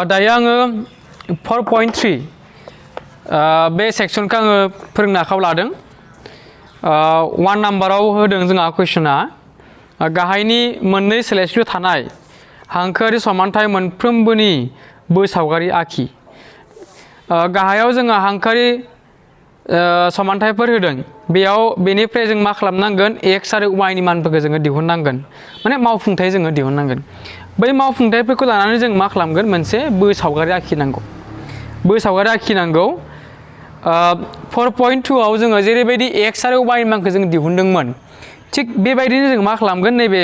दायो आङो 4.3 बे सेक्सनखौ आङो फोरोंनो आखायाव लादों। 1 नाम्बाराव होदों जोंहा कुइसना गाहायनि मोननै सोलायस्लु थानाय हांखोआरि समानथाय मोनफ्रोमबोनि सावगारि आखि। गाहायाव जोंहा हांखोआरि समानथायफोर होदों, बेयाव बेनिफ्राय जों मा खालामनांगोन x आरो y नि मानफोरखौ जोङो दिहुननांगोन, माने मावफुंथाय जोङो दिहुननांगोन। बै मावफुंथायफोरखौ लानानै जों मा खालामगोन, मोनसे सावगारि आखिनांगौ। सावगारि आखिनांगौ। 4.2 आव जोङो जेरैबायदि x आरो y नि मानखौ जों दिहुनदोंमोन, थिग बेबायदिनो जों मा खालामगोन, नैबे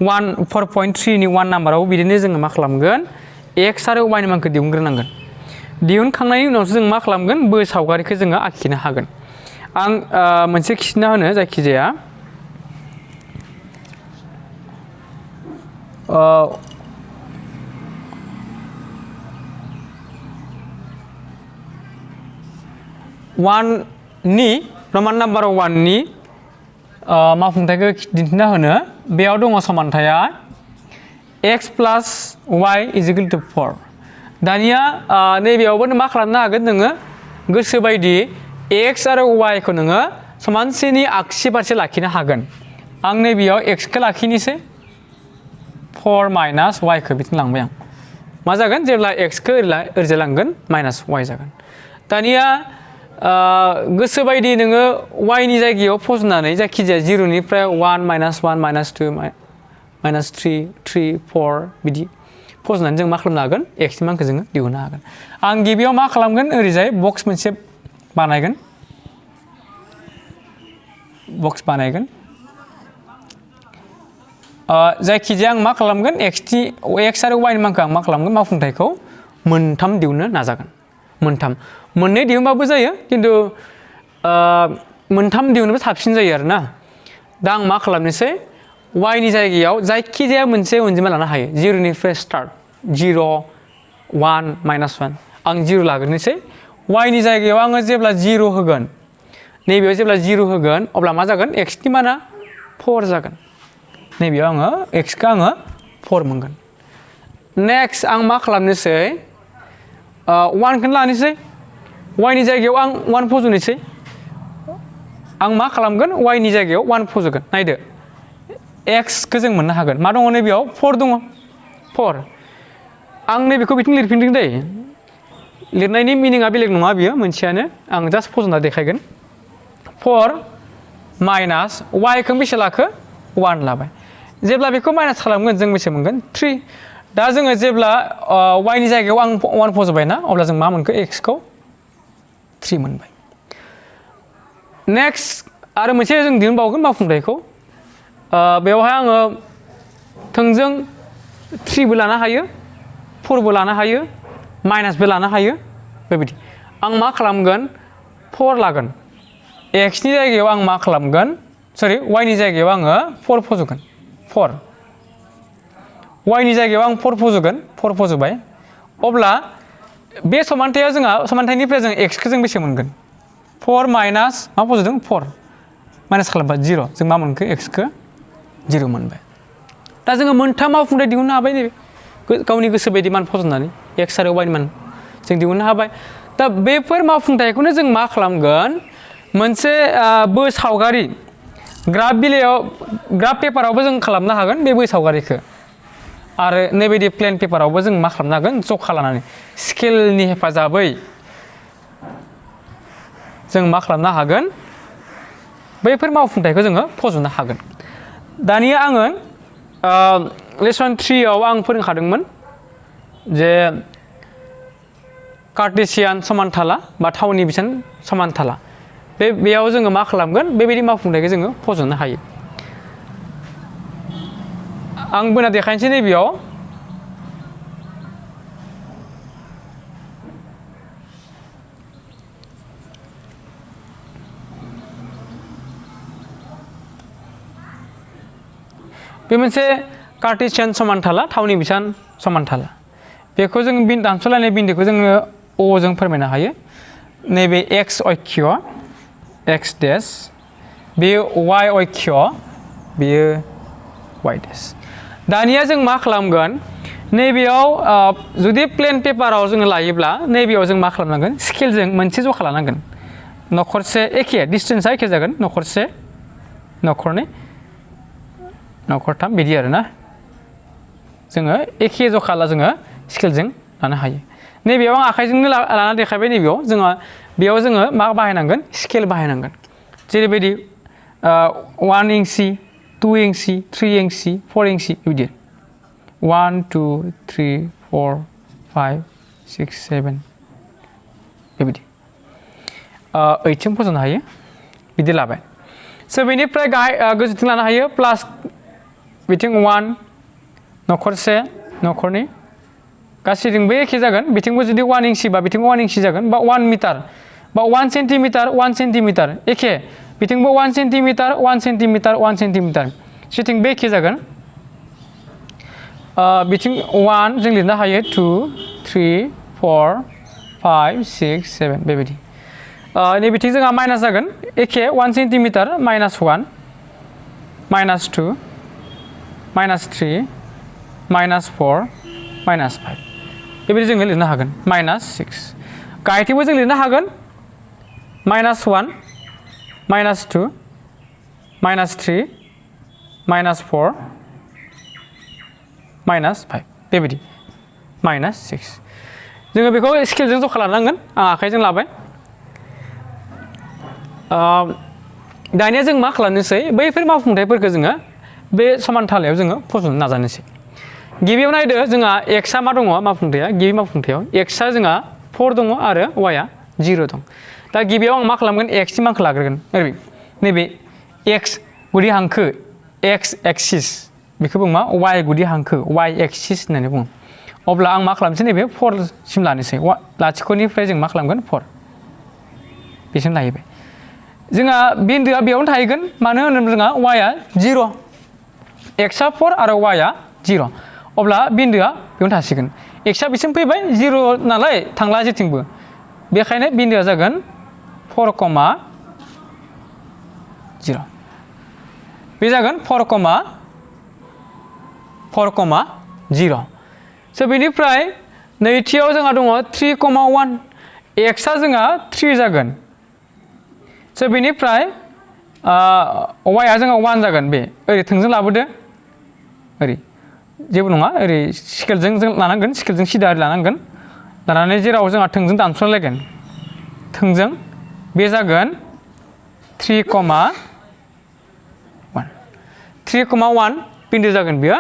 4.3 नि 1 नाम्बाराव बिदिनो जोङो मा खालामगोन, x आरो y नि मानखौ दिहुनग्रोनांगोन। दिहुनखांनायनि उनावसो जों मा खालामगोन, सावगारिखौ जोङो आखिनो हागोन। आं मोनसे खिन्थिना होनो, जायखिजाया 1 नि रमान नाम्बार 1 नि मावफुंथायखौ दिन्थिना होनो। बेयाव दङ समानथाया x प्लास y इज इकुवेल टु 4। दानिया नैबेयावबो मा खालामनो हागोन, नोङो गोसो बायदि x आरो y खौ नोङो समानथिनि आगसि फारसे लाखिनो हागोन। आं नैबेयाव x खौ लाखिनोसै, 4 माइनास y खौ बिथिं लांबाय आं। मा जागोन, जेब्ला x खौ ओरैजाय लांगोन माइनास y जागोन। दानिया गोसो बायदि नोङो y नि जायगायाव फज'नानै जायखिजाया 0 निफ्राय 1 माइनास 1 माइनास 2 माइनास 3 3 4 बिदि फज'नानै जों मा खालामनो हागोन, x नि मानखौ जोङो दिहुननो हागोन। आं गिबियाव मा खालामगोन, ओरैजाय बक्स मोनसे बानायगोन, जायखिजाया आं मा खालामगोन, x आरो y नि मानखौ आं मा खालामगोन, मावफुंथायखौ मोनथाम दिहुननो नाजागोन। मोननै दिहुनबाबो जायो, खिन्थु मोनथाम दिहुनोबा साबसिन जायो आरोना। दा आं मा खालामनोसै, y नि जायगायाव जायखिजाया मोनसे अनजिमा लानो हायो, 0 निफ्राय स्टार्ट, 0 1 माइनास 1। आं 0 लाग्रोनोसै। y नि जायगायाव आङो जेब्ला 0 होगोन, नैबेयाव जेब्ला 0 होगोन, अब्ला मा जागोन, x नि माना 4 जागोन। नैबेयाव आङो x खौ आङो 4 मोनगोन। नेक्स्ट आं मा खालामनोसै, 1 खौनो लानोसै। y नि जायगायाव आं 1 फज'नोसै। आं मा खालामगोन, y नि जायगायाव 1 फज'गोन। नायदो, x खौ जों मोननो हागोन। मा दङ नैबेयाव, 4 दङ, 4। आं नैबेखौ बिथिं लिरफिनदों दै। लिरनायनि मिनिङा बेलेग नङा, बियो मोनसेयानो। आं जास्ट फज'ना देखायगोन। 4 माइनास y खौ बेसे लाखो, 1 लाबाय। जेब्ला बेखौ माइनास खालामगोन, जों बेसे मोनगोन, 3। दा जोङो जेब्ला y नि जायगायाव आं 1 फज'बाय ना, अब्ला जों मा मोनखो, x खौ 3 मोनबाय। नेक्स्ट आरो मोनसे जों दिहुनबावगोन मावफुंथायखौ। बेवहाय आङो थोंजों 3 बो लानो हायो, 4 बो लानो हायो, माइनासबो लानो हायो, बेबायदि। आं मा खालामगोन, 4 लागोन। x नि जायगायाव आं मा खालामगोन, सरि, y नि जायगायाव आङो 4 फज'गोन, 4। y नि जायगायाव आं 4 फज'गोन, 4 फज'बाय। अब्ला बे समानथायाव जोंहा, समानथायनिफ्राय जों x खौ जों बेसे मोनगोन, 4 माइनास मा फज'दों, 4 माइनास खालामबा 0। जों मा मोनखो, x खौ 0 मोनबाय। दा जोङो मोनथाम मावफुंथाय दिहुननो हाबाय, नैबे गावनि गोसो बायदि मान फज'नानै x आरो y नि मान जों दिहुननो हाबाय। दा बेफोर मावफुंथायखौनो जों मा खालामगोन, मोनसे सावगारि ग्राफ बिलाइयाव, ग्राफ पेपारावबो जों खालामनो हागोन बे सावगारिखौ। आरो नैबायदि प्लेन पेपारावबो जों मा खालामनो हागोन, जखा लानानै स्केलनि हेफाजाबै जों मा खालामनो हागोन, बैफोर मावफुंथायखौ जोङो फज'नो हागोन। दानिया आङो लेसन 3 आव आं फोरोंखादोंमोन जे कार्टेसियान समानथाला बा थावनि बिसान समानथाला, बेयाव जोङो मा खालामगोन, बेबायदि मावफुंथायखौ जोङो फज'नो हायो। आं बोना देखायनोसै नैबेयाव। बे मोनसे कार्टेसियान समानथाला, थावनि बिसान समानथाला। बेखौ जों दानस'लायनाय बिन्दोखौ जोङो O जों फोरमायनो हायो। नैबे x अक्ष, x डेश, बेयो y अक्ष, बेयो y डेश। दानिया जों मा खालामगोन, नैबेयाव जुदि प्लेन पेपाराव जोङो लायोब्ला नैबेयाव जों मा खालामनांगोन स्केलजों मोनसे जखा लानांगोन नखरसे एखे डिस्टेन्सआ एखे जागोन नखरसे नखरनै नखरथाम बिदि आरोना जोङो एखे जखाला जोङो स्केलजों लानो हायो नैबेयाव आं आखाइजोंनो लाना देखायबाय नैबेयाव बेयाव जोङो मा बाहायनांगोन स्केल बाहायनांगोन जेरैबायदि 1 इंसि 2 इंसि 3 इंसि 4 इंसि बिदि 1 2 3 4 5 6 7 बेबायदि 8 जों फज'नो हायो बिदि लाबाय स' बेनिफ्राय गाहाय गोजौथिं लानो हायो प्लास बिथिं 1 नखरसे नखरनै गासैजोंबो एखे जागोन बिथिंबो जुदि 1 इंसि बा बिथिंबो 1 इंसि जागोन बा 1 मिटार बा 1 सेन्टिमिटार एखे बिथिंबो 1 सेन्टिमिटार 1 सेन्टिमिटार 1 सेन्टिमिटार सिथिंबो एखे जागोन बिथिं 1 जों लिरनो हायो 2 3 4 5 6 7 बेबायदि नैबिथिं जोंहा माइनास जागोन एखे 1 सेन्टिमिटार -1 -2 -3 -4 -5 बेबायदि जोङो लिरनो हागोन -6 गाहायथिंबो जों लिरनो हागोन -1 -2 -3 -4 -5 बेबायदि -6 जोङो बेखौ स्केलजों जखा लानांगोन आं आखाइजों लाबाय दानिया जों मा खालामनोसै बैफोर मावफुंथायफोरखौ जोङो बे समानथालायाव जोङो फज'नो नाजानोसै गिबियाव नायदो जोंहा एक्सआ मा दङ मावफुंथाया गिबि मावफुंथायाव एक्सआ जोंहा 4 दङ आरो वाइआ 0 दं दा गिबियाव आं मा खालामगोन एक्सनि मानखौ लाग्रोगोन नैबे एक्स गुदि हांखो एक्स एक्सिस बेखौ बुङो मा वाइ गुदि हांखो वाइ एक्सिस होननानै बुङो अब्ला आं मा खालामनोसै नैबे 4 सिम लानोसै लाथिख'निफ्राय जों मा खालामगोन 4 बेसिम लाहैबाय जोंहा बिन्दोआ बेयावनो थाहैगोन मानो होनोब्ला जोंहा वाइआ 0 एक्सआ 4 आरो वाइआ 0 अब्ला बिन्दोआ बेयावनो थासिगोन एक्सआ बिसिम फैबाय 0 नालाय थांला जेथिंबो बेखायनो बिन्दोआ जागोन 4,0 बे जागोन 4,0 स' बेनिफ्राय नैथियाव जोंहा दङ 3,1 एक्सआ जोंहा 3 जागोन स' बेनिफ्राय वाइआ जोंहा 1 जागोन बे ओरै थोंजों लाबोदो ओरै जेबो नङा ओरै स्केलजों जों लानांगोन स्केलजों सिदा लानांगोन लानानै जेराव जोंहा थोंजों दानस'लायगोन थोंजों बे जागोन 3,1 बिन्दो जागोन बेयो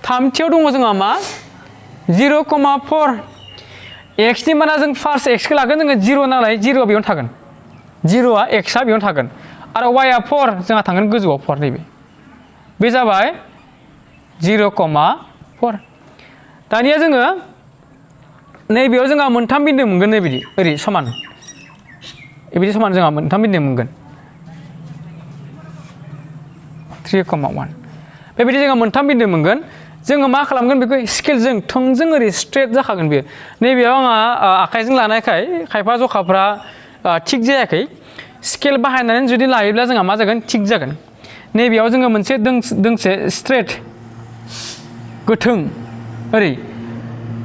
थामथियाव दङ जोंहा मा 0,4 एक्सनि माना जों फार्स्ट एक्सखौ लागोन जोङो 0 नालाय 0 बेयावनो थागोन 0आ एक्सआ बेयावनो थागोन आरो वाइआ 4 जोंहा थांगोन गोजौआव 4 नैबे बे जाबाय 0,4 दानिया जोङो नैबेयाव जोंहा मोनथाम बिन्दो मोनगोन नैबिदि ओरै समान बेबायदि समान जोंहा मोनथाम बिन्दो मोनगोन 3,1 बेबायदि जोंहा मोनथाम बिन्दो मोनगोन जोङो मा खालामगोन बेखौ स्केलजों थोंजों ओरै स्ट्रेट जाखागोन बेयो नैबेयाव आंहा आखाइजों लानायखाय खायफा जखाफ्रा थिग जायाखै स्केल बाहायनानै जुदि लायोब्ला जोंहा मा जागोन थिग जागोन नैबेयाव जोङो मोनसे दोंसे स्ट्रेट गोथों ओरै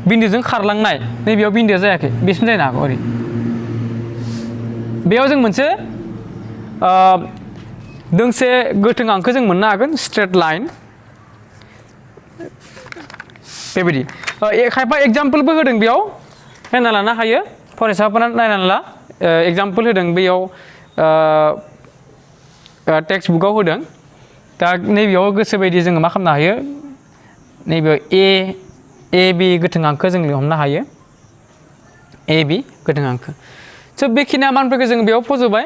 बिन्दोजों खारलांनाय नैबेयाव बिन्दोआ जायाखै बेसिम जानो हागौ ओरै बेयाव जों मोनसे दोंसे गोथों हांखो जों मोननो हागोन स्ट्रेट लाइन बेबायदि खायफा एग्जाम्पलबो होदों बेयाव नायना लानो हायो फरायसाफोरा नायनानै ला एग्जाम्पल होदों बेयाव टेक्सट बुकआव होदों दा नैबेयाव गोसो बायदि जोङो मा खालामनो हायो नैबेयाव ए बि गोथों हांखो जों हमनो हायो ए बि गोथों हांखो स' बेखिनि मानफोरखौ जों बेयाव फज'बाय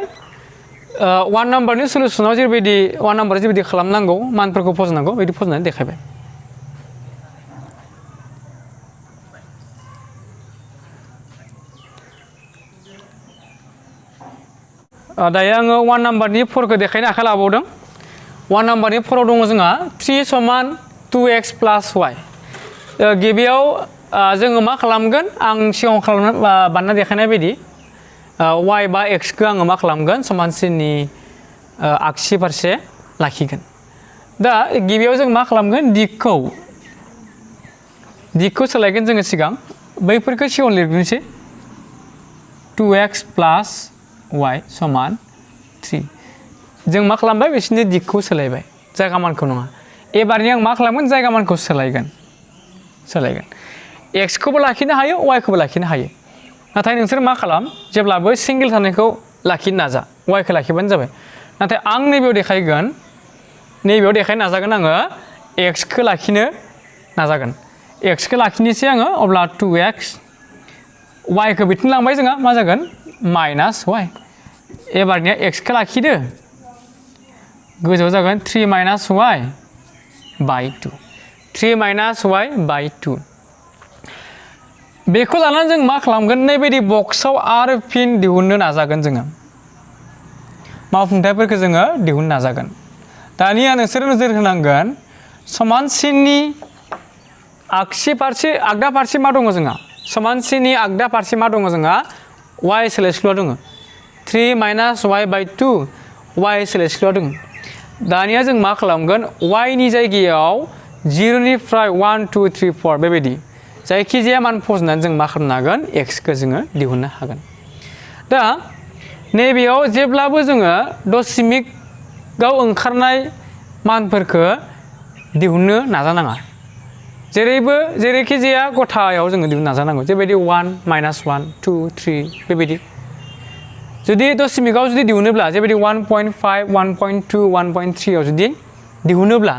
1 नाम्बारनि सलुसनाव जेरैबायदि 1 नाम्बार जेरैबायदि खालामनांगौ मानफोरखौ फज'नांगौ बिदि फज'नानै देखायबाय दायो आङो 1 नाम्बारनि 4खौ देखायनो आखाइ लाबावदों 1 नाम्बारनि 4आव दङ जोंहा 3 = 2x + y गिबियाव जोङो मा खालामगोन आं सिगाङाव बानायना देखायनाय बायदि y बा x खौ आङो मा खालामगोन समानसिननि आगसि फारसे लाखिगोन दा गिबियाव जों मा खालामगोन दिगखौ दिगखौ सोलायगोन जोङो सिगां बैफोरखौ सिगाङाव लिरग्रोनोसै 2x प्लास y समान 3 जों मा खालामबाय बिसोरनि दिगखौ सोलायबाय जायगा मानखौ नङा एबारनि आं मा खालामगोन जायगा मानखौ सोलायगोन x खौबो लाखिनो हायो y खौबो लाखिनो हायो नाथाय नोंसोर मा खालाम जेब्लाबो सिंगेल थानायखौ लाखिनो नाजा y खौ लाखिबानो जाबाय नाथाय आं नैबेयाव देखायगोन नैबेयाव देखायनो नाजागोन आङो x खौ लाखिनो नाजागोन x खौ लाखिनोसै आङो अब्ला 2x y खौ बिथिं लांबाय जोंहा मा जागोन माइनास y एबारनिया x खौ लाखिदो गोजौआव जागोन 3 माइनास y बाय 2 3 माइनास y बाय 2 बेखौ लानानै जों मा खालामगोन नैबायदि बक्सआव आरो फिन दिहुननो नाजागोन जोङो मावफुंथायफोरखौ जोङो दिहुननो नाजागोन दानिया नोंसोर नोजोर होनांगोन समानसिननि आगसि फारसे आगदा फारसे मा दङ जोंहा समानसिननि आगदा फारसे मा दङ जोंहा y सोलायस्लुआ दङ 3 माइनास y बाय 2 y सोलायस्लुआ दङ दानिया जों मा खालामगोन y नि जायगायाव 0 निफ्राय 1 2 3 4 बेबायदि जायखिजाया मान फज'नानै जों मा खालामनो हागोन x खौ जोङो दिहुननो हागोन दा नैबेयाव जेब्लाबो जोङो दशमिकआव ओंखारनाय मानफोरखौ दिहुननो नाजानाङा जेरैखि जाया गथायाव जोङो दिहुननो नाजानांगौ जेबायदि 1 माइनास 1 2 3 बेबायदि जुदि दशमिकआव जुदि दिहुनोब्ला जेबायदि 1.5 1.2 1.3 आव जुदि दिहुनोब्ला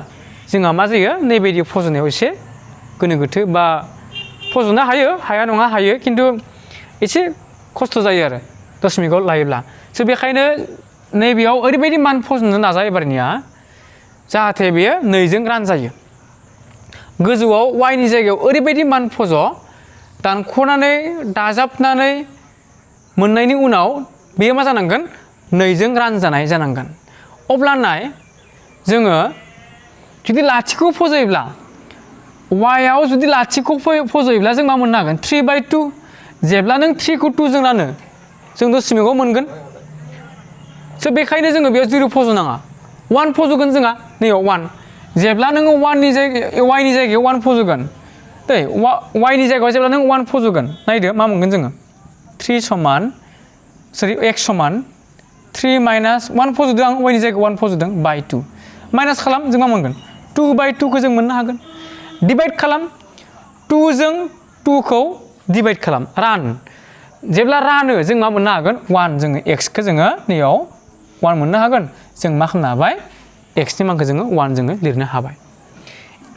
जोंहा मा जायो नैबायदि फज'नायाव एसे गोनो गोथो बा फज'नो हाया नङा हायो खिन्थु एसे खस्थ' जायो आरो दशमिकआव लायोब्ला बेखायनो नैबेयाव ओरैबायदि मान फज'नो नाजा एबारनिया जाहाथे बेयो 2 जों रानजायो गोजौआव y नि जायगायाव ओरैबायदि मान फज' दानख'नानै दाजाबनानै मोननायनि उनाव बेयो मा जानांगोन 2 जों रानजानाय जानांगोन अब्लाना जोङो जुदि लाथिख' फज'योब्ला y आव जुदि लाथिख' फज'योब्ला जों मा मोननो हागोन 3/2 जेब्ला नों 3 खौ 2 जों रानो जों दशमिकआव मोनगोन बेखायनो जोङो बेयाव 0 फज'नाङा 1 फज'गोन जोंहा नैयाव 1 जेब्ला नोङो y नि जायगायाव 1 फज'गोन दै y नि जायगायाव जेब्ला नों 1 फज'गोन नायदो मा मोनगोन जोङो 3 समान x समान 3 माइनास 1 फज'दों आं y नि जायगायाव 1 फज'दों बाय 2 माइनास खालाम जों मा मोनगोन 2/2 खौ जों मोननो हागोन डिभाइड खालाम 2 जों 2 खौ डिभाइड खालाम रान जेब्ला रानो जों मा मोननो हागोन 1 जोङो x खौ जोङो नैयाव 1 मोननो हागोन जों मा खालामनो हाबाय x नि मानखौ जोङो 1 जोङो लिरनो हाबाय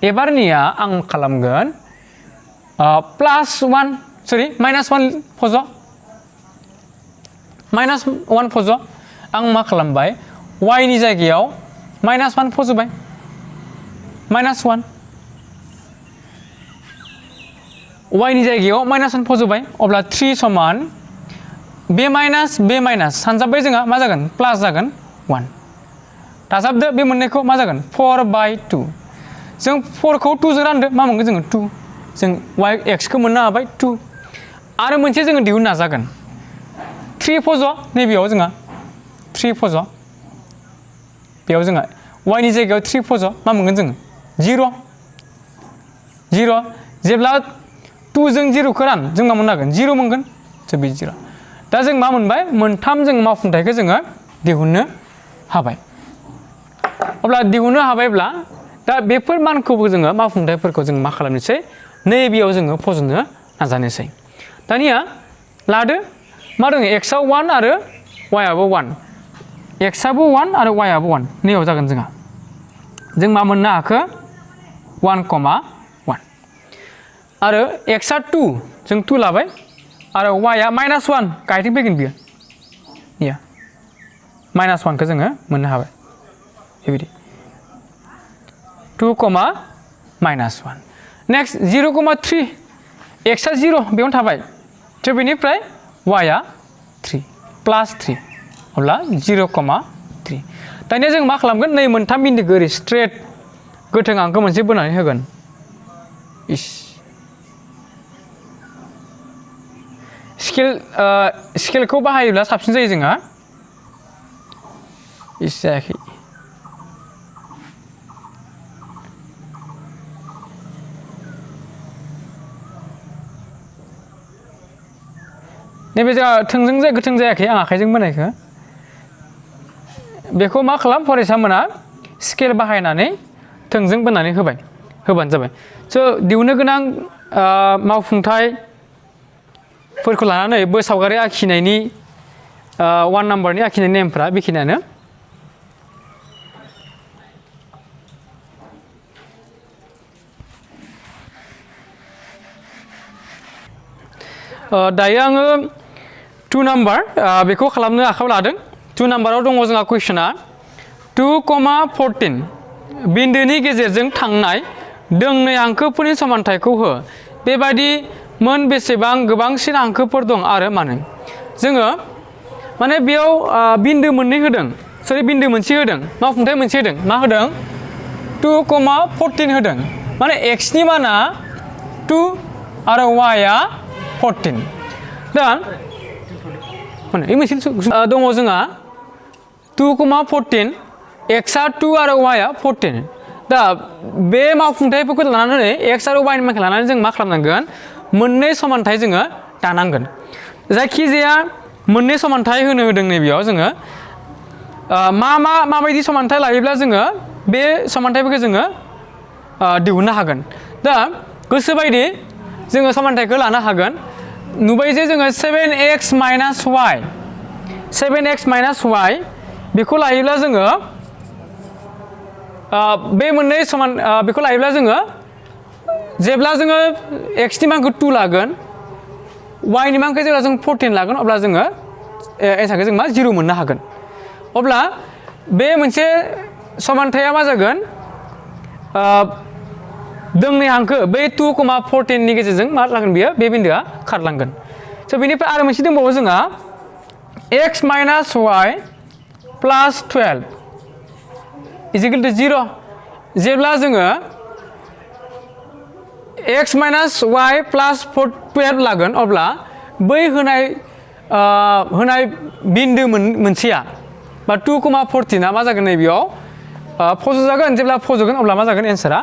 एबारनिया आं खालामगोन प्लास 1 माइनास 1 फज' माइनास 1 फज' आं मा खालामबाय y नि जायगायाव माइनास 1 फज'बाय माइनास 1 y नि जायगायाव माइनास 1 फज'बाय अब्ला 3 समान बे माइनास सानजाबबाय जोंहा मा जागोन प्लास जागोन 1 दाजाबदो बे मोननायखौ मा जागोन 4/2 जों 4 खौ 2 जों रानदो मा मोनगोन जोङो 2 जों x खौ मोननो हाबाय 2 आरो मोनसे जोङो दिहुननो नाजागोन 3 फज' नैबेयाव जोंहा 3 फज' बेयाव जोंहा y नि जायगायाव 3 फज' मा मोनगोन जोङो 0 जेब्ला 2 जों 0 खौ रान जों मा मोननो हागोन 0 मोनगोन बे 0 दा जों मा मोनबाय मोनथाम जों मावफुंथायखौ जोङो दिहुननो हाबाय अब्ला दिहुननो हाबायब्ला दा बेफोर मानखौबो जोङो मावफुंथायफोरखौ जों मा खालामनोसै नैबेयाव जोङो फज'नो नाजानोसै दानिया लादो मा दङ x आव 1 आरो y आबो 1 x आबो 1 आरो y आबो 1 नैयाव जागोन जोंहा जों मा मोननो हाखो 1,1 आरो x आ 2 जों 2 लाबाय आरो y आ माइनास 1 गायथिं फैगोन बियो या माइनास 1 खौ जोङो मोननो हाबाय बेबायदि 2, माइनास 1 नेक्स्ट 0,3 x आ 0 बेयावनो थाबाय बेनिफ्राय y आ 3 प्लास 3 अब्ला 0,3 दानिया जों मा खालामगोन नै मोनथाम बिन्दोखौ ओरै स्ट्रेट गोथों आंखौ मोनसे बोनानै होगोन स्केलखौ बाहायोब्ला साबसिन जायो जोंहा जायाखै नैबे जोंहा थोंजों गोथों जायाखै आं आखाइजों बोनायखौ बेखौ मा खालाम फरायसामोना स्केल बाहायनानै थोंजों बोनानै होबानो जाबाय स' दिहुननो गोनां मावफुंथायफोरखौ लानानै बै सावगारि आखिनायनि 1 नाम्बारनि आखिनाय नेमफ्रा बेखिनियानो दायो आङो 2 नाम्बार बेखौ खालामनो आखायाव लादों 2 नाम्बाराव दङ जोंहा कुइसना 2,14 बिन्दोनि गेजेरजों थांनाय दोंनै हांखोफोरनि समानथायखौ हो बेबायदि मोन बेसेबां गोबांसिन हांखोफोर दं आरो मानो जोङो माने बेयाव बिन्दो मोननै होदों सरि बिन्दो मोनसे होदों मावफुंथाय मोनसे होदों मा होदों 2,14 होदों माने x नि माना 2 आरो y आ 14 दा माने बे मोनसे दङ जोंहा 2,14 x आ 2 आरो y आ 14 दा बे मावफुंथायफोरखौ लानानै x आरो y नि मानखौ लानानै जों मा खालामनांगोन मोननै समानथाय जोङो दानांगोन जायखिजाया मोननै समानथाय होनो होदों नैबेयाव जोङो माबायदि समानथाय लायोब्ला जोङो बे समानथायफोरखौ जोङो दिहुननो हागोन दा गोसोबायदि जोङो समानथायखौ लानो हागोन नुबाय जे जोङो 7x माइनास y बेखौ लायोब्ला जोङो बे मोननै समान बेखौ लायोब्ला जोङो जेब्ला जोङो x नि मानखौ 2 लागोन y नि मानखौ जेब्ला जों 14 लागोन अब्ला जोङो एन्सारखौ जों मा 0 मोननो हागोन अब्ला बे मोनसे समानथाया मा जागोन दोंनै हांखो बै 2,14 नि गेजेरजों मा जागोन बियो बे बिन्दोआ खारलांगोन स' बेनिफ्राय आरो मोनसे दंबावो जोंहा x माइनास y प्लास 12 इजिकेल टु 0 जेब्ला जोङो x माइनास y प्लास 12 लागोन अब्ला बै होनाय बिन्दो मोनसेया बा 2,14 आ मा जागोन नैबेयाव फज'जागोन जेब्ला फज'गोन अब्ला मा जागोन एन्सारा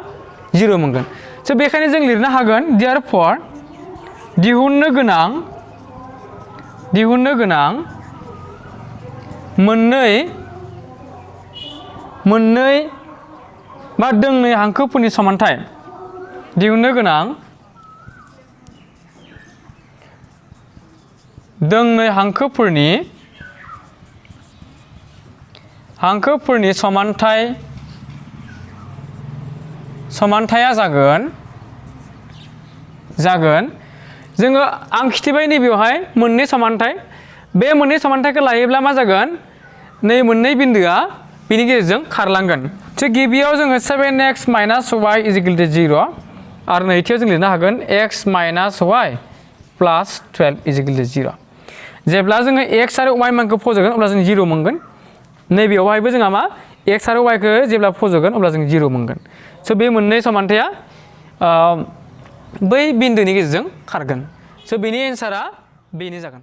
0 मोनगोन स' बेखायनो जों लिरनो हागोन देयारफर दिहुननो गोनां मोननै बा दोंनै हांखोफोरनि समानथाय दिहुननो गोनां दोंनै हांखोफोरनि समानथाया जागोन जोङो आं खिथिबाय नैबेयावहाय मोननै समानथाय बे मोननै समानथायखौ लायोब्ला मा जागोन नै मोननै बिन्दोआ बेनि गेजेरजों खारलांगोन थिग गिबियाव जोङो 7x minus y Ezekiel two 0 आरो नैथियाव जों लिरनो हागोन x माइनास y प्लास 12 इजिकेल टु 0 जेब्ला जोङो x आरो y मानखौ फज'गोन अब्ला जों 0 मोनगोन नैबेयावहायबो जोंहा मा x आरो y खौ जेब्ला फज'गोन अब्ला जों 0 मोनगोन स' बे मोननै समानथाया बै बिन्दोनि गेजेरजों खारगोन स' बेनि एन्सारा बेनो जागोन